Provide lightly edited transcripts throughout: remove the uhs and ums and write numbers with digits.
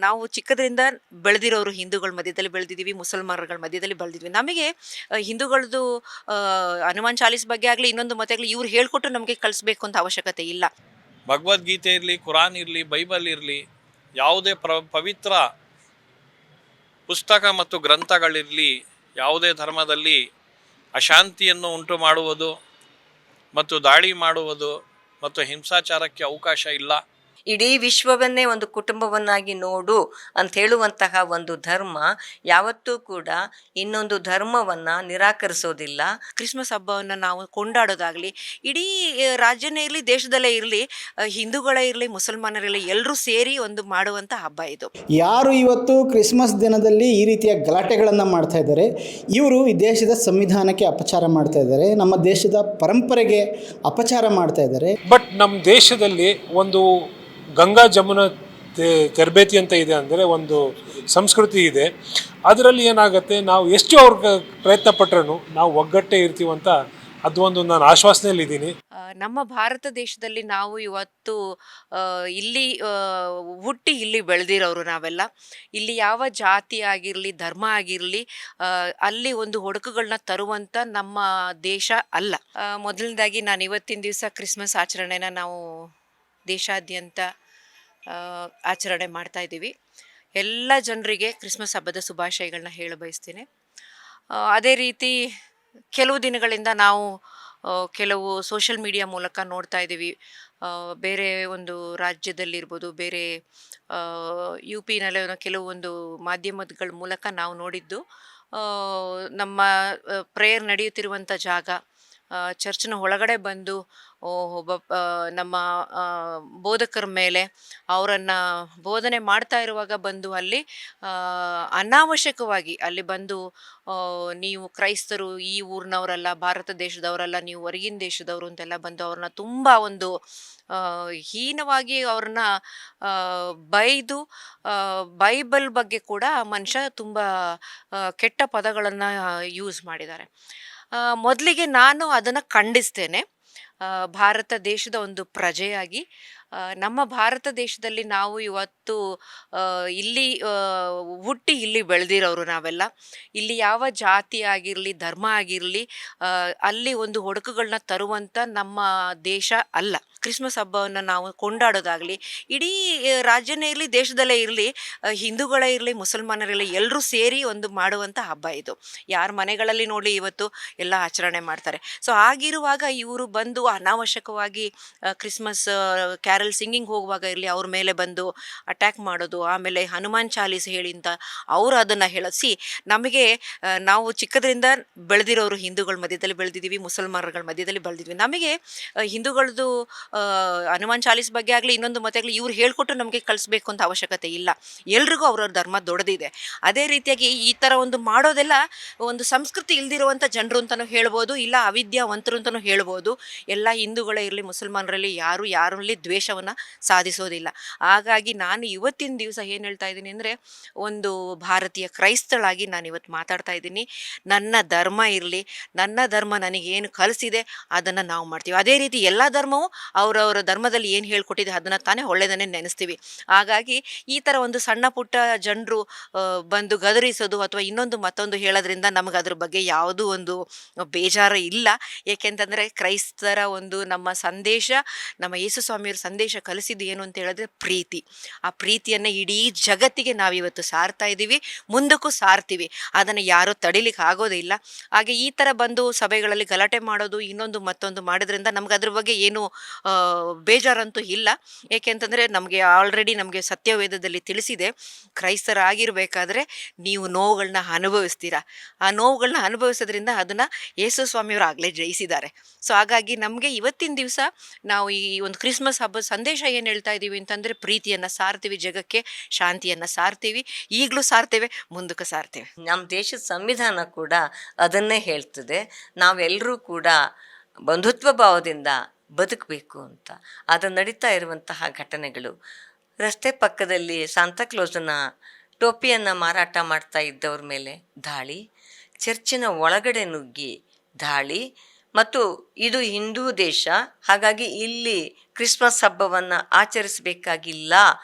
ನಾವು ಚಿಕ್ಕದ್ರಿಂದ ಬೆಳೆದಿರೋರು ಹಿಂದೂಗಳ ಮಧ್ಯದಲ್ಲಿ ಬೆಳೆದಿದ್ದೀವಿ, ಮುಸಲ್ಮಾನರುಗಳ ಮಧ್ಯದಲ್ಲಿ ಬೆಳೆದಿದ್ವಿ. ನಮಗೆ ಹಿಂದೂಗಳದ್ದು ಹನುಮಾನ್ ಚಾಲೀಸ್ ಬಗ್ಗೆ ಆಗಲಿ ಇನ್ನೊಂದು ಮತ್ತೆ ಆಗಲಿ ಇವ್ರು ಹೇಳ್ಕೊಟ್ಟು ನಮಗೆ ಕಲಿಸ್ಬೇಕು ಅಂತ ಅವಶ್ಯಕತೆ ಇಲ್ಲ. ಭಗವದ್ಗೀತೆ ಇರಲಿ, ಕುರಾನ್ ಇರಲಿ, ಬೈಬಲ್ ಇರಲಿ, ಯಾವುದೇ ಪವಿತ್ರ ಪುಸ್ತಕ ಮತ್ತು ಗ್ರಂಥಗಳಿರಲಿ, ಯಾವುದೇ ಧರ್ಮದಲ್ಲಿ ಅಶಾಂತಿಯನ್ನು ಉಂಟು ಮಾಡುವುದು ಮತ್ತು ದಾಳಿ ಮಾಡುವುದು ಮತ್ತು ಹಿಂಸಾಚಾರಕ್ಕೆ ಅವಕಾಶ ಇಲ್ಲ. ಇಡೀ ವಿಶ್ವವನ್ನೇ ಒಂದು ಕುಟುಂಬವನ್ನಾಗಿ ನೋಡು ಅಂತ ಹೇಳುವಂತಹ ಒಂದು ಧರ್ಮ ಯಾವತ್ತೂ ಕೂಡ ಇನ್ನೊಂದು ಧರ್ಮವನ್ನು ನಿರಾಕರಿಸೋದಿಲ್ಲ. ಕ್ರಿಸ್ಮಸ್ ಹಬ್ಬವನ್ನು ನಾವು ಕೊಂಡಾಡೋದಾಗಲಿ, ಇಡೀ ರಾಜ್ಯನೇ ಇರಲಿ, ದೇಶದಲ್ಲೇ ಇರಲಿ, ಹಿಂದೂಗಳೇ ಇರಲಿ, ಮುಸಲ್ಮಾನರಿರಲಿ, ಎಲ್ಲರೂ ಸೇರಿ ಒಂದು ಮಾಡುವಂಥ ಹಬ್ಬ ಇದು. ಯಾರು ಇವತ್ತು ಕ್ರಿಸ್ಮಸ್ ದಿನದಲ್ಲಿ ಈ ರೀತಿಯ ಗಲಾಟೆಗಳನ್ನು ಮಾಡ್ತಾ ಇದ್ದಾರೆ, ಇವರು ಈ ದೇಶದ ಸಂವಿಧಾನಕ್ಕೆ ಅಪಚಾರ ಮಾಡ್ತಾ ಇದ್ದಾರೆ, ನಮ್ಮ ದೇಶದ ಪರಂಪರೆಗೆ ಅಪಚಾರ ಮಾಡ್ತಾ ಇದ್ದಾರೆ. ಬಟ್ ನಮ್ಮ ದೇಶದಲ್ಲಿ ಒಂದು ಗಂಗಾ ಜಮುನಾ ತರಬೇತಿ ಅಂತ ಇದೆ, ಅಂದರೆ ಒಂದು ಸಂಸ್ಕೃತಿ ಇದೆ. ಅದರಲ್ಲಿ ಏನಾಗುತ್ತೆ, ನಾವು ಎಷ್ಟು ಅವ್ರಿಗೆ ಪ್ರಯತ್ನ ಪಟ್ಟರೂ ನಾವು ಒಗ್ಗಟ್ಟೇ ಇರ್ತೀವಂತ ಅದು ಒಂದು ನಾನು ಆಶ್ವಾಸನೆಯಲ್ಲಿ ಇದ್ದೀನಿ. ನಮ್ಮ ಭಾರತ ದೇಶದಲ್ಲಿ ನಾವು ಇವತ್ತು ಇಲ್ಲಿ ಹುಟ್ಟಿ ಇಲ್ಲಿ ಬೆಳೆದಿರೋರು ನಾವೆಲ್ಲ. ಇಲ್ಲಿ ಯಾವ ಜಾತಿ ಆಗಿರಲಿ, ಧರ್ಮ ಆಗಿರಲಿ, ಅಲ್ಲಿ ಒಂದು ಒಡಕುಗಳನ್ನ ತರುವಂಥ ನಮ್ಮ ದೇಶ ಅಲ್ಲ. ಮೊದಲನೇದಾಗಿ ನಾನು ಇವತ್ತಿನ ದಿವಸ ಕ್ರಿಸ್ಮಸ್ ಆಚರಣೆನ ನಾವು ದೇಶಾದ್ಯಂತ ಆಚರಣೆ ಮಾಡ್ತಾ ಇದ್ದೀವಿ. ಎಲ್ಲ ಜನರಿಗೆ ಕ್ರಿಸ್ಮಸ್ ಹಬ್ಬದ ಶುಭಾಶಯಗಳನ್ನ ಹೇಳ ಬಯಸ್ತೀನಿ. ಅದೇ ರೀತಿ ಕೆಲವು ದಿನಗಳಿಂದ ನಾವು ಕೆಲವು ಸೋಷಿಯಲ್ ಮೀಡಿಯಾ ಮೂಲಕ ನೋಡ್ತಾ ಇದ್ದೀವಿ, ಬೇರೆ ಒಂದು ರಾಜ್ಯದಲ್ಲಿರ್ಬೋದು, ಬೇರೆ ಯು ಪಿನಲ್ಲಿ ಕೆಲವೊಂದು ಮಾಧ್ಯಮಗಳ ಮೂಲಕ ನಾವು ನೋಡಿದ್ದು, ನಮ್ಮ ಪ್ರೇಯರ್ ನಡೆಯುತ್ತಿರುವಂಥ ಜಾಗ ಚರ್ಚ್ನ ಒಳಗಡೆ ಬಂದು ಒಬ್ಬ ನಮ್ಮ ಬೋಧಕರ ಮೇಲೆ ಅವರನ್ನು ಬೋಧನೆ ಮಾಡ್ತಾ ಇರುವಾಗ ಬಂದು ಅಲ್ಲಿ ಅನಾವಶ್ಯಕವಾಗಿ ಅಲ್ಲಿ ಬಂದು ನೀವು ಕ್ರೈಸ್ತರು ಈ ಊರಿನವರಲ್ಲ, ಭಾರತ ದೇಶದವರಲ್ಲ, ನೀವು ಹೊರಗಿನ ದೇಶದವರು ಅಂತೆಲ್ಲ ಬಂದು ಅವ್ರನ್ನ ತುಂಬ ಒಂದು ಹೀನವಾಗಿ ಅವ್ರನ್ನ ಬೈದು, ಬೈಬಲ್ ಬಗ್ಗೆ ಕೂಡ ಮನುಷ್ಯ ತುಂಬ ಕೆಟ್ಟ ಪದಗಳನ್ನು ಯೂಸ್ ಮಾಡಿದ್ದಾರೆ. ಮೊದಲಿಗೆ ನಾನು ಅದನ್ನು ಖಂಡಿಸ್ತೇನೆ. ಭಾರತ ದೇಶದ ಒಂದು ಪ್ರಜೆಯಾಗಿ ನಮ್ಮ ಭಾರತ ದೇಶದಲ್ಲಿ ನಾವು ಇವತ್ತು ಇಲ್ಲಿ ಹುಟ್ಟಿ ಇಲ್ಲಿ ಬೆಳೆದಿರೋರು ನಾವೆಲ್ಲ. ಇಲ್ಲಿ ಯಾವ ಜಾತಿ ಆಗಿರಲಿ, ಧರ್ಮ ಆಗಿರಲಿ, ಅಲ್ಲಿ ಒಂದು ಒಡಕುಗಳನ್ನ ತರುವಂಥ ನಮ್ಮ ದೇಶ ಅಲ್ಲ. ಕ್ರಿಸ್ಮಸ್ ಹಬ್ಬವನ್ನು ನಾವು ಕೊಂಡಾಡೋದಾಗಲಿ, ಇಡೀ ರಾಜ್ಯನೇ ಇರಲಿ, ದೇಶದಲ್ಲೇ ಇರಲಿ, ಹಿಂದೂಗಳೇ ಇರಲಿ, ಮುಸಲ್ಮಾನರಿರಲಿ, ಎಲ್ಲರೂ ಸೇರಿ ಒಂದು ಮಾಡುವಂಥ ಹಬ್ಬ ಇದು. ಯಾರ ಮನೆಗಳಲ್ಲಿ ನೋಡಿ ಇವತ್ತು ಎಲ್ಲ ಆಚರಣೆ ಮಾಡ್ತಾರೆ. ಸೊ ಆಗಿರುವಾಗ ಇವರು ಬಂದು ಅನಾವಶ್ಯಕವಾಗಿ ಕ್ರಿಸ್ಮಸ್ ಕ್ಯಾರಲ್ ಸಿಂಗಿಂಗ್ ಹೋಗುವಾಗ ಇರಲಿ ಅವ್ರ ಮೇಲೆ ಬಂದು ಅಟ್ಯಾಕ್ ಮಾಡೋದು, ಆಮೇಲೆ ಹನುಮಾನ್ ಚಾಲೀಸ್ ಹೇಳಿ ಅಂತ ಅವರು ಅದನ್ನು ಹೇಳಿಸಿ, ನಮಗೆ ನಾವು ಚಿಕ್ಕದ್ರಿಂದ ಬೆಳೆದಿರೋರು ಹಿಂದೂಗಳ ಮಧ್ಯದಲ್ಲಿ ಬೆಳೆದಿದ್ದೀವಿ, ಮುಸಲ್ಮಾನರುಗಳ ಮಧ್ಯದಲ್ಲಿ ಬೆಳೆದಿದ್ವಿ. ನಮಗೆ ಹಿಂದೂಗಳದ್ದು ಹನುಮಾನ್ ಚಾಲೀಸ್ ಬಗ್ಗೆ ಆಗಲಿ ಇನ್ನೊಂದು ಮತ್ತೆ ಆಗಲಿ ಇವ್ರು ಹೇಳ್ಕೊಟ್ಟು ನಮಗೆ ಕಲಿಸ್ಬೇಕು ಅಂತ ಅವಶ್ಯಕತೆ ಇಲ್ಲ. ಎಲ್ರಿಗೂ ಅವ್ರವ್ರ ಧರ್ಮ ದೊಡ್ಡದಿದೆ. ಅದೇ ರೀತಿಯಾಗಿ ಈ ಥರ ಒಂದು ಮಾಡೋದೆಲ್ಲ ಒಂದು ಸಂಸ್ಕೃತಿ ಇಲ್ದಿರುವಂಥ ಜನರು ಅಂತಲೂ ಹೇಳ್ಬೋದು, ಇಲ್ಲ ಅವಿದ್ಯಾವಂತರು ಅಂತಲೂ ಹೇಳ್ಬೋದು. ಎಲ್ಲ ಹಿಂದೂಗಳೇ ಇರಲಿ, ಮುಸಲ್ಮಾನರಲ್ಲಿ ಯಾರಲ್ಲಿ ದ್ವೇಷವನ್ನು ಸಾಧಿಸೋದಿಲ್ಲ. ಹಾಗಾಗಿ ನಾನು ಇವತ್ತಿನ ದಿವಸ ಏನು ಹೇಳ್ತಾ ಇದ್ದೀನಿ ಅಂದರೆ, ಒಂದು ಭಾರತೀಯ ಕ್ರೈಸ್ತಳಾಗಿ ನಾನು ಇವತ್ತು ಮಾತಾಡ್ತಾ ಇದ್ದೀನಿ. ನನ್ನ ಧರ್ಮ ಇರಲಿ, ನನ್ನ ಧರ್ಮ ನನಗೇನು ಕಲಿಸಿದೆ ಅದನ್ನು ನಾವು ಮಾಡ್ತೀವಿ. ಅದೇ ರೀತಿ ಎಲ್ಲ ಧರ್ಮವೂ ಅವರವರ ಧರ್ಮದಲ್ಲಿ ಏನು ಹೇಳ್ಕೊಟ್ಟಿದೆ ಅದನ್ನು ತಾನೇ ಒಳ್ಳೆಯದನ್ನೇ ನೆನೆಸ್ತೀವಿ. ಹಾಗಾಗಿ ಈ ಥರ ಒಂದು ಸಣ್ಣ ಪುಟ್ಟ ಜನರು ಬಂದು ಗದರಿಸೋದು ಅಥವಾ ಇನ್ನೊಂದು ಮತ್ತೊಂದು ಹೇಳೋದ್ರಿಂದ ನಮಗೆ ಅದ್ರ ಬಗ್ಗೆ ಯಾವುದೂ ಒಂದು ಬೇಜಾರು ಇಲ್ಲ. ಏಕೆಂತಂದರೆ ಕ್ರೈಸ್ತರ ಒಂದು ನಮ್ಮ ಸಂದೇಶ, ನಮ್ಮ ಯೇಸು ಸ್ವಾಮಿಯವ್ರ ಸಂದೇಶ ಕಲಿಸಿದ್ದು ಏನು ಅಂತ ಹೇಳಿದ್ರೆ ಪ್ರೀತಿ. ಆ ಪ್ರೀತಿಯನ್ನು ಇಡೀ ಜಗತ್ತಿಗೆ ನಾವಿವತ್ತು ಸಾರ್ತಾ ಇದ್ದೀವಿ, ಮುಂದಕ್ಕೂ ಸಾರ್ತೀವಿ. ಅದನ್ನು ಯಾರೂ ತಡಿಲಿಕ್ಕೆ ಆಗೋದಿಲ್ಲ. ಹಾಗೆ ಈ ಥರ ಬಂದು ಸಭೆಗಳಲ್ಲಿ ಗಲಾಟೆ ಮಾಡೋದು ಇನ್ನೊಂದು ಮತ್ತೊಂದು ಮಾಡೋದ್ರಿಂದ ನಮ್ಗೆ ಅದ್ರ ಬಗ್ಗೆ ಏನು ಬೇಜಾರಂತೂ ಇಲ್ಲ. ಏಕೆಂತಂದರೆ ಆಲ್ರೆಡಿ ನಮಗೆ ಸತ್ಯವೇದದಲ್ಲಿ ತಿಳಿಸಿದೆ, ಕ್ರೈಸ್ತರಾಗಿರಬೇಕಾದ್ರೆ ನೀವು ನೋವುಗಳನ್ನ ಅನುಭವಿಸ್ತೀರಾ. ಆ ನೋವುಗಳನ್ನ ಅನುಭವಿಸೋದ್ರಿಂದ ಅದನ್ನು ಯೇಸು ಸ್ವಾಮಿಯವರು ಆಗಲೇ ಜಯಿಸಿದ್ದಾರೆ. ಸೊ ಹಾಗಾಗಿ ನಮಗೆ ಇವತ್ತಿನ ದಿವಸ ನಾವು ಈ ಒಂದು ಕ್ರಿಸ್ಮಸ್ ಹಬ್ಬದ ಸಂದೇಶ ಏನು ಹೇಳ್ತಾ ಇದ್ದೀವಿ ಅಂತಂದರೆ, ಪ್ರೀತಿಯನ್ನು ಸಾರ್ತೀವಿ, ಜಗಕ್ಕೆ ಶಾಂತಿಯನ್ನು ಸಾರ್ತೀವಿ, ಈಗಲೂ ಸಾರ್ತೇವೆ, ಮುಂದಕ್ಕೆ ಸಾರ್ತೇವೆ. ನಮ್ಮ ದೇಶದ ಸಂವಿಧಾನ ಕೂಡ ಅದನ್ನೇ ಹೇಳ್ತದೆ, ನಾವೆಲ್ಲರೂ ಕೂಡ ಬಂಧುತ್ವ ಭಾವದಿಂದ ಬದುಕಬೇಕು ಅಂತ. ಅದು ನಡೀತಾ ಇರುವಂತಹ ಘಟನೆಗಳು, ರಸ್ತೆ ಪಕ್ಕದಲ್ಲಿ ಸಾಂತಾಕ್ಲೋಸನ ಟೋಪಿಯನ್ನು ಮಾರಾಟ ಮಾಡ್ತಾ ಇದ್ದವ್ರ ಮೇಲೆ ದಾಳಿ, ಚರ್ಚಿನ ಒಳಗಡೆ ನುಗ್ಗಿ ದಾಳಿ, ಮತ್ತು ಇದು ಹಿಂದೂ ದೇಶ, ಹಾಗಾಗಿ ಇಲ್ಲಿ ಕ್ರಿಸ್ಮಸ್ ಹಬ್ಬವನ್ನು ಆಚರಿಸಬೇಕಾಗಿಲ್ಲ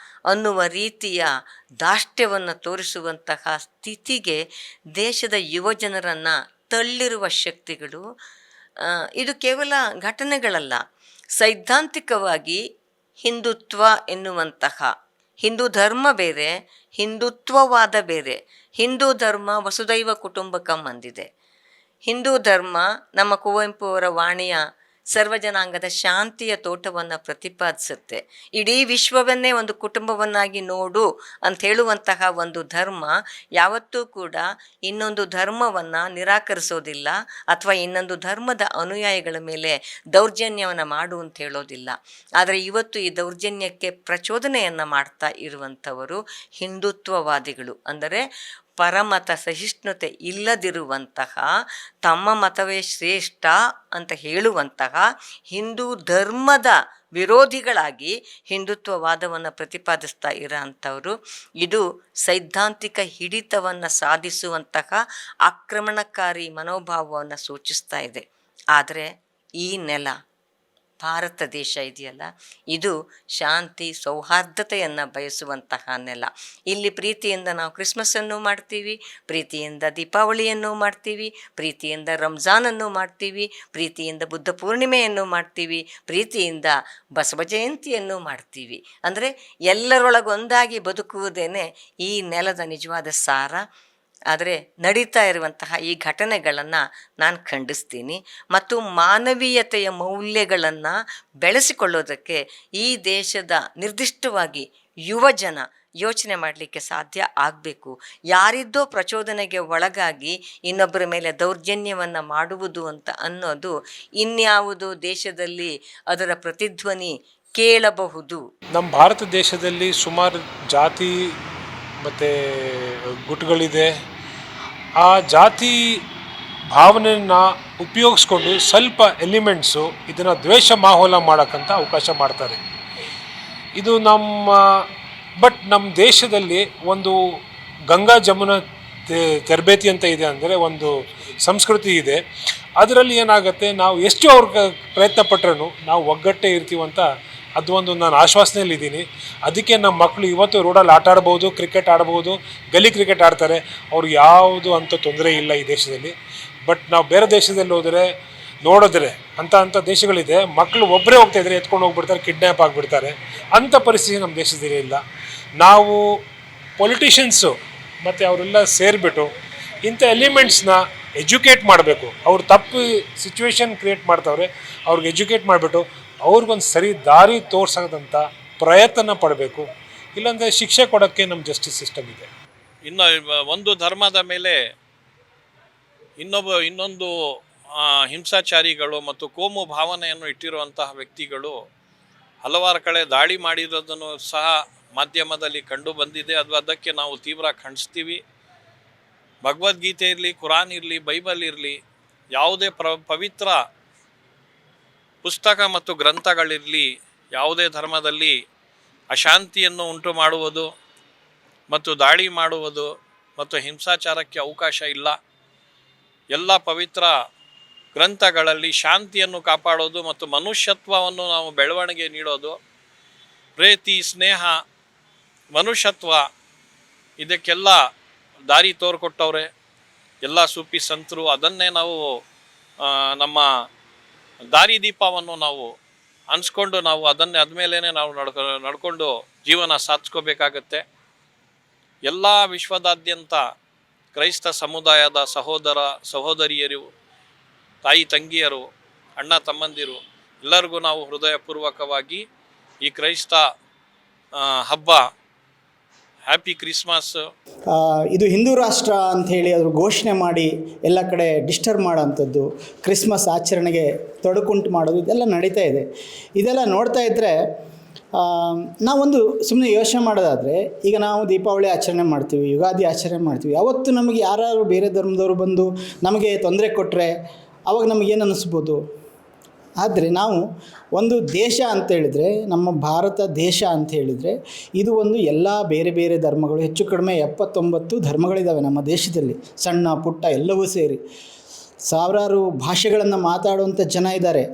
ಅನ್ನುವ ರೀತಿಯ ದಾಷ್ಟ್ಯವನ್ನು ತೋರಿಸುವಂತಹ ಸ್ಥಿತಿಗೆ ದೇಶದ ಯುವಜನರನ್ನು ತಳ್ಳಿರುವ ಶಕ್ತಿಗಳು. ಇದು ಕೇವಲ ಘಟನೆಗಳಲ್ಲ, ಸೈದ್ಧಾಂತಿಕವಾಗಿ ಹಿಂದುತ್ವ ಎನ್ನುವಂತಹ, ಹಿಂದೂ ಧರ್ಮ ಬೇರೆ, ಹಿಂದುತ್ವವಾದ ಬೇರೆ. ಹಿಂದೂ ಧರ್ಮ ವಸುದೈವ ಕುಟುಂಬಕಂ ಅಂದಿದೆ. ಹಿಂದೂ ಧರ್ಮ ನಮ್ಮ ಕುವೆಂಪು ಅವರ ವಾಣಿಯ ಸರ್ವಜನಾಂಗದ ಶಾಂತಿಯ ತೋಟವನ್ನು ಪ್ರತಿಪಾದಿಸುತ್ತೆ. ಇಡೀ ವಿಶ್ವವನ್ನೇ ಒಂದು ಕುಟುಂಬವನ್ನಾಗಿ ನೋಡು ಅಂತ ಹೇಳುವಂತಹ ಒಂದು ಧರ್ಮ ಯಾವತ್ತೂ ಕೂಡ ಇನ್ನೊಂದು ಧರ್ಮವನ್ನು ನಿರಾಕರಿಸೋದಿಲ್ಲ ಅಥವಾ ಇನ್ನೊಂದು ಧರ್ಮದ ಅನುಯಾಯಿಗಳ ಮೇಲೆ ದೌರ್ಜನ್ಯವನ್ನು ಮಾಡು ಅಂತ ಹೇಳೋದಿಲ್ಲ. ಆದರೆ ಇವತ್ತು ಈ ದೌರ್ಜನ್ಯಕ್ಕೆ ಪ್ರಚೋದನೆಯನ್ನು ಮಾಡ್ತಾ ಇರುವಂಥವರು ಹಿಂದುತ್ವವಾದಿಗಳು. ಅಂದರೆ ಪರಮತ ಸಹಿಷ್ಣುತೆ ಇಲ್ಲದಿರುವಂತಹ, ತಮ್ಮ ಮತವೇ ಶ್ರೇಷ್ಠ ಅಂತ ಹೇಳುವಂತಹ ಹಿಂದೂ ಧರ್ಮದ ವಿರೋಧಿಗಳಾಗಿ ಹಿಂದುತ್ವವಾದವನ್ನು ಪ್ರತಿಪಾದಿಸ್ತಾ ಇರೋಂಥವ್ರು. ಇದು ಸೈದ್ಧಾಂತಿಕ ಹಿಡಿತವನ್ನು ಸಾಧಿಸುವಂತಹ ಆಕ್ರಮಣಕಾರಿ ಮನೋಭಾವವನ್ನು ಸೂಚಿಸ್ತಾ ಇದೆ. ಆದರೆ ಈ ನೆಲ ಭಾರತ ದೇಶ ಇದೆಯಲ್ಲ, ಇದು ಶಾಂತಿ ಸೌಹಾರ್ದತೆಯನ್ನು ಬಯಸುವಂತಹ ನೆಲ. ಇಲ್ಲಿ ಪ್ರೀತಿಯಿಂದ ನಾವು ಕ್ರಿಸ್ಮಸ್ಸನ್ನು ಮಾಡ್ತೀವಿ, ಪ್ರೀತಿಯಿಂದ ದೀಪಾವಳಿಯನ್ನು ಮಾಡ್ತೀವಿ, ಪ್ರೀತಿಯಿಂದ ರಂಜಾನನ್ನು ಮಾಡ್ತೀವಿ, ಪ್ರೀತಿಯಿಂದ ಬುದ್ಧ ಪೂರ್ಣಿಮೆಯನ್ನು ಮಾಡ್ತೀವಿ, ಪ್ರೀತಿಯಿಂದ ಬಸವ ಜಯಂತಿಯನ್ನು ಮಾಡ್ತೀವಿ. ಅಂದರೆ ಎಲ್ಲರೊಳಗೊಂದಾಗಿ ಬದುಕುವುದೇನೆ ಈ ನೆಲದ ನಿಜವಾದ ಸಾರ. ಆದರೆ ನಡೀತಾ ಇರುವಂತಹ ಈ ಘಟನೆಗಳನ್ನು ನಾನು ಖಂಡಿಸ್ತೀನಿ ಮತ್ತು ಮಾನವೀಯತೆಯ ಮೌಲ್ಯಗಳನ್ನು ಬೆಳೆಸಿಕೊಳ್ಳೋದಕ್ಕೆ ಈ ದೇಶದ ನಿರ್ದಿಷ್ಟವಾಗಿ ಯುವಜನ ಯೋಚನೆ ಮಾಡಲಿಕ್ಕೆ ಸಾಧ್ಯ ಆಗಬೇಕು. ಯಾರಿದ್ದೋ ಪ್ರಚೋದನೆಗೆ ಒಳಗಾಗಿ ಇನ್ನೊಬ್ಬರ ಮೇಲೆ ದೌರ್ಜನ್ಯವನ್ನು ಮಾಡುವುದು ಅಂತ ಅನ್ನೋದು ಇನ್ಯಾವುದೋ ದೇಶದಲ್ಲಿ ಅದರ ಪ್ರತಿಧ್ವನಿ ಕೇಳಬಹುದು. ನಮ್ಮ ಭಾರತ ದೇಶದಲ್ಲಿ ಸುಮಾರು ಜಾತಿ ಮತ್ತು ಗುಟ್ಟುಗಳಿದೆ. ಆ ಜಾತಿ ಭಾವನೆಯನ್ನು ಉಪಯೋಗಿಸ್ಕೊಂಡು ಸ್ವಲ್ಪ ಎಲಿಮೆಂಟ್ಸು ಇದನ್ನು ದ್ವೇಷ ಮಾಹೋಲ ಮಾಡೋಕ್ಕಂತ ಅವಕಾಶ ಮಾಡ್ತಾರೆ. ಇದು ನಮ್ಮ ದೇಶದಲ್ಲಿ ಒಂದು ಗಂಗಾ ಜಮುನಾ ತರಬೇತಿ ಅಂತ ಇದೆ, ಅಂದರೆ ಒಂದು ಸಂಸ್ಕೃತಿ ಇದೆ. ಅದರಲ್ಲಿ ಏನಾಗುತ್ತೆ, ನಾವು ಎಷ್ಟು ಅವ್ರಿಗೆ ಪ್ರಯತ್ನ ಪಟ್ಟರೂ ನಾವು ಒಗ್ಗಟ್ಟೇ ಇರ್ತೀವಂತ ಅದು ಒಂದು ನಾನು ಆಶ್ವಾಸನೆಯಲ್ಲಿದ್ದೀನಿ. ಅದಕ್ಕೆ ನಮ್ಮ ಮಕ್ಕಳು ಇವತ್ತು ರೋಡಲ್ಲಿ ಆಟ ಆಡ್ಬೋದು, ಕ್ರಿಕೆಟ್ ಆಡ್ಬೋದು, ಗಲಿ ಕ್ರಿಕೆಟ್ ಆಡ್ತಾರೆ. ಅವ್ರು ಯಾವುದು ಅಂತ ತೊಂದರೆ ಇಲ್ಲ ಈ ದೇಶದಲ್ಲಿ. ಬಟ್ ನಾವು ಬೇರೆ ದೇಶದಲ್ಲಿ ನೋಡಿದ್ರೆ ಅಂಥ ದೇಶಗಳಿದೆ, ಮಕ್ಕಳು ಒಬ್ಬರೇ ಹೋಗ್ತಾಯಿದ್ರೆ ಎತ್ಕೊಂಡು ಹೋಗ್ಬಿಡ್ತಾರೆ, ಕಿಡ್ನ್ಯಾಪ್ ಆಗಿಬಿಡ್ತಾರೆ. ಅಂಥ ಪರಿಸ್ಥಿತಿ ನಮ್ಮ ದೇಶದಲ್ಲಿ ಇಲ್ಲ. ನಾವು ಪೊಲಿಟಿಷಿಯನ್ಸು ಮತ್ತು ಅವರೆಲ್ಲ ಸೇರಿಬಿಟ್ಟು ಇಂಥ ಎಲಿಮೆಂಟ್ಸ್ನ ಎಜುಕೇಟ್ ಮಾಡಬೇಕು. ಅವ್ರು ತಪ್ಪು ಸಿಚುವೇಶನ್ ಕ್ರಿಯೇಟ್ ಮಾಡ್ತಾವ್ರೆ, ಅವ್ರಿಗೆ ಎಜುಕೇಟ್ ಮಾಡಿಬಿಟ್ಟು ಅವ್ರಿಗೊಂದು ಸರಿ ದಾರಿ ತೋರ್ಸೋದಂಥ ಪ್ರಯತ್ನ ಪಡಬೇಕು. ಇಲ್ಲಾಂದರೆ ಶಿಕ್ಷೆ ಕೊಡೋಕ್ಕೆ ನಮ್ಮ ಜಸ್ಟಿಸ್ ಸಿಸ್ಟಮ್ ಇದೆ. ಇನ್ನು ಒಂದು ಧರ್ಮದ ಮೇಲೆ ಇನ್ನೊಂದು ಹಿಂಸಾಚಾರಿಗಳು ಮತ್ತು ಕೋಮು ಭಾವನೆಯನ್ನು ಇಟ್ಟಿರುವಂತಹ ವ್ಯಕ್ತಿಗಳು ಹಲವಾರು ಕಡೆ ದಾಳಿ ಮಾಡಿರೋದನ್ನು ಸಹ ಮಾಧ್ಯಮದಲ್ಲಿ ಕಂಡು ಬಂದಿದೆ. ಅದಕ್ಕೆ ನಾವು ತೀವ್ರ ಖಂಡಿಸ್ತೀವಿ. ಭಗವದ್ಗೀತೆ ಇರಲಿ, ಕುರಾನ್ ಇರಲಿ, ಬೈಬಲ್ ಇರಲಿ, ಯಾವುದೇ ಪವಿತ್ರ ಪುಸ್ತಕ ಮತ್ತು ಗ್ರಂಥಗಳಿರಲಿ, ಯಾವುದೇ ಧರ್ಮದಲ್ಲಿ ಅಶಾಂತಿಯನ್ನು ಉಂಟು ಮಾಡುವುದು ಮತ್ತು ದಾಳಿ ಮಾಡುವುದು ಮತ್ತು ಹಿಂಸಾಚಾರಕ್ಕೆ ಅವಕಾಶ ಇಲ್ಲ. ಎಲ್ಲ ಪವಿತ್ರ ಗ್ರಂಥಗಳಲ್ಲಿ ಶಾಂತಿಯನ್ನು ಕಾಪಾಡೋದು ಮತ್ತು ಮನುಷ್ಯತ್ವವನ್ನು ನಾವು ಬೆಳವಣಿಗೆ ನೀಡೋದು, ಪ್ರೀತಿ, ಸ್ನೇಹ, ಮನುಷ್ಯತ್ವ, ಇದಕ್ಕೆಲ್ಲ ದಾರಿ ತೋರ್ಕೊಟ್ಟವ್ರೆ ಎಲ್ಲ ಸೂಫಿ ಸಂತರು. ಅದನ್ನೇ ನಾವು ನಮ್ಮ ದಾರಿದೀಪವನ್ನು ನಾವು ಅನ್ಸ್ಕೊಂಡು ನಾವು ಅದ್ಮೇಲೆ ನಾವು ನಡ್ಕೊಂಡು ಜೀವನ ಸಾಧಿಸ್ಕೋಬೇಕಾಗತ್ತೆ. ಎಲ್ಲ ವಿಶ್ವದಾದ್ಯಂತ ಕ್ರೈಸ್ತ ಸಮುದಾಯದ ಸಹೋದರ ಸಹೋದರಿಯರು, ತಾಯಿ ತಂಗಿಯರು, ಅಣ್ಣ ತಮ್ಮಂದಿರು ಎಲ್ಲರಿಗೂ ನಾವು ಹೃದಯಪೂರ್ವಕವಾಗಿ ಈ ಕ್ರೈಸ್ತ ಹಬ್ಬ ಹ್ಯಾಪಿ ಕ್ರಿಸ್ಮಸ್. ಇದು ಹಿಂದೂ ರಾಷ್ಟ್ರ ಅಂಥೇಳಿ ಅವರು ಘೋಷಣೆ ಮಾಡಿ ಎಲ್ಲ ಕಡೆ ಡಿಸ್ಟರ್ಬ್ ಮಾಡೋವಂಥದ್ದು, ಕ್ರಿಸ್ಮಸ್ ಆಚರಣೆಗೆ ತೊಡಕುಂಟು ಮಾಡೋದು, ಇದೆಲ್ಲ ನಡೀತಾ ಇದೆ. ಇದೆಲ್ಲ ನೋಡ್ತಾ ಇದ್ದರೆ ನಾವೊಂದು ಸುಮ್ಮನೆ ಯೋಚನೆ ಮಾಡೋದಾದರೆ, ಈಗ ನಾವು ದೀಪಾವಳಿ ಆಚರಣೆ ಮಾಡ್ತೀವಿ, ಯುಗಾದಿ ಆಚರಣೆ ಮಾಡ್ತೀವಿ. ಅವತ್ತು ನಮಗೆ ಯಾರು ಬೇರೆ ಧರ್ಮದವರು ಬಂದು ನಮಗೆ ತೊಂದರೆ ಕೊಟ್ಟರೆ ಆವಾಗ ನಮಗೇನು ಅನ್ನಿಸ್ಬೋದು? ಆದರೆ ನಾವು ಒಂದು ದೇಶ ಅಂತೇಳಿದರೆ, ನಮ್ಮ ಭಾರತ ದೇಶ ಅಂಥೇಳಿದರೆ, ಇದು ಒಂದು ಎಲ್ಲ ಬೇರೆ ಬೇರೆ ಧರ್ಮಗಳು, ಹೆಚ್ಚು ಕಡಿಮೆ 79 ಧರ್ಮಗಳಿದ್ದಾವೆ ನಮ್ಮ ದೇಶದಲ್ಲಿ, ಸಣ್ಣ ಪುಟ್ಟ ಎಲ್ಲವೂ ಸೇರಿ. ಸಾವಿರಾರು ಭಾಷೆಗಳನ್ನು ಮಾತಾಡುವಂಥ ಜನ ಇದ್ದಾರೆ,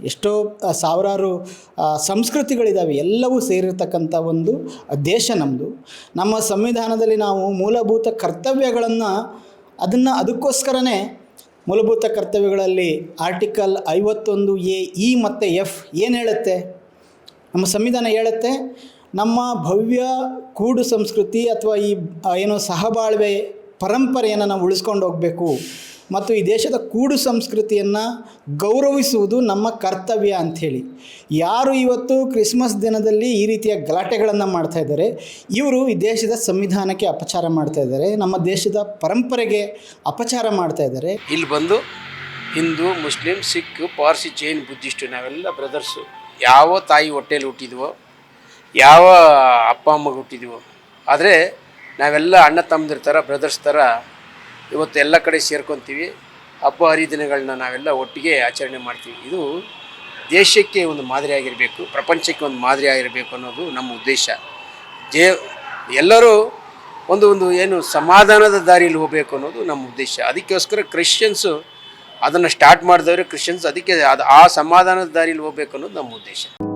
ಎಷ್ಟೋ ಸಾವಿರಾರು ಸಂಸ್ಕೃತಿಗಳಿದ್ದಾವೆ, ಎಲ್ಲವೂ ಸೇರಿರ್ತಕ್ಕಂಥ ಒಂದು ದೇಶ ನಮ್ಮದು. ನಮ್ಮ ಸಂವಿಧಾನದಲ್ಲಿ ನಾವು ಮೂಲಭೂತ ಕರ್ತವ್ಯಗಳನ್ನು ಅದಕ್ಕೋಸ್ಕರನೇ ಮೂಲಭೂತ ಕರ್ತವ್ಯಗಳಲ್ಲಿ ಆರ್ಟಿಕಲ್ 51A ಮತ್ತು F ಏನು ಹೇಳುತ್ತೆ? ನಮ್ಮ ಸಂವಿಧಾನ ಹೇಳುತ್ತೆ, ನಮ್ಮ ಭವ್ಯ ಕೂಡು ಸಂಸ್ಕೃತಿ ಅಥವಾ ಈ ಏನು ಸಹಬಾಳ್ವೆ ಪರಂಪರೆಯನ್ನು ನಾವು ಉಳಿಸ್ಕೊಂಡು ಹೋಗಬೇಕು ಮತ್ತು ಈ ದೇಶದ ಕೂಡು ಸಂಸ್ಕೃತಿಯನ್ನು ಗೌರವಿಸುವುದು ನಮ್ಮ ಕರ್ತವ್ಯ ಅಂಥೇಳಿ. ಯಾರು ಇವತ್ತು ಕ್ರಿಸ್ಮಸ್ ದಿನದಲ್ಲಿ ಈ ರೀತಿಯ ಗಲಾಟೆಗಳನ್ನು ಮಾಡ್ತಾಯಿದ್ದಾರೆ, ಇವರು ಈ ದೇಶದ ಸಂವಿಧಾನಕ್ಕೆ ಅಪಚಾರ ಮಾಡ್ತಾಯಿದ್ದಾರೆ, ನಮ್ಮ ದೇಶದ ಪರಂಪರೆಗೆ ಅಪಚಾರ ಮಾಡ್ತಾಯಿದ್ದಾರೆ. ಇಲ್ಲಿ ಬಂದು ಹಿಂದೂ, ಮುಸ್ಲಿಂ, ಸಿಖ್, ಪಾರ್ಸಿ, ಜೈನ್, ಬುದ್ಧಿಸ್ಟು ನಾವೆಲ್ಲ ಬ್ರದರ್ಸು. ಯಾವ ತಾಯಿ ಹೊಟ್ಟೆಯಲ್ಲಿ ಹುಟ್ಟಿದ್ವೋ, ಯಾವ ಅಪ್ಪ ಅಮ್ಮಗೆ ಹುಟ್ಟಿದ್ವೋ, ಆದರೆ ನಾವೆಲ್ಲ ಅಣ್ಣ ತಮ್ಮದಿರ ಥರ, ಬ್ರದರ್ಸ್ ಥರ ಇವತ್ತು ಎಲ್ಲ ಕಡೆ ಸೇರ್ಕೊತೀವಿ. ಹಬ್ಬ ಹರಿದಿನಗಳನ್ನ ನಾವೆಲ್ಲ ಒಟ್ಟಿಗೆ ಆಚರಣೆ ಮಾಡ್ತೀವಿ. ಇದು ದೇಶಕ್ಕೆ ಒಂದು ಮಾದರಿ ಆಗಿರಬೇಕು, ಪ್ರಪಂಚಕ್ಕೆ ಒಂದು ಮಾದರಿ ಆಗಿರಬೇಕು ಅನ್ನೋದು ನಮ್ಮ ಉದ್ದೇಶ. ಎಲ್ಲರೂ ಒಂದು ಏನು ಸಮಾಧಾನದ ದಾರಿಯಲ್ಲಿ ಹೋಗಬೇಕು ಅನ್ನೋದು ನಮ್ಮ ಉದ್ದೇಶ. ಅದಕ್ಕೋಸ್ಕರ ಕ್ರಿಶ್ಚಿಯನ್ಸು ಅದನ್ನು ಸ್ಟಾರ್ಟ್ ಮಾಡಿದವರು, ಕ್ರಿಶ್ಚಿಯನ್ಸ್ ಅದಕ್ಕೆ ಆ ಸಮಾಧಾನದ ದಾರಿಯಲ್ಲಿ ಹೋಗಬೇಕು ಅನ್ನೋದು ನಮ್ಮ ಉದ್ದೇಶ.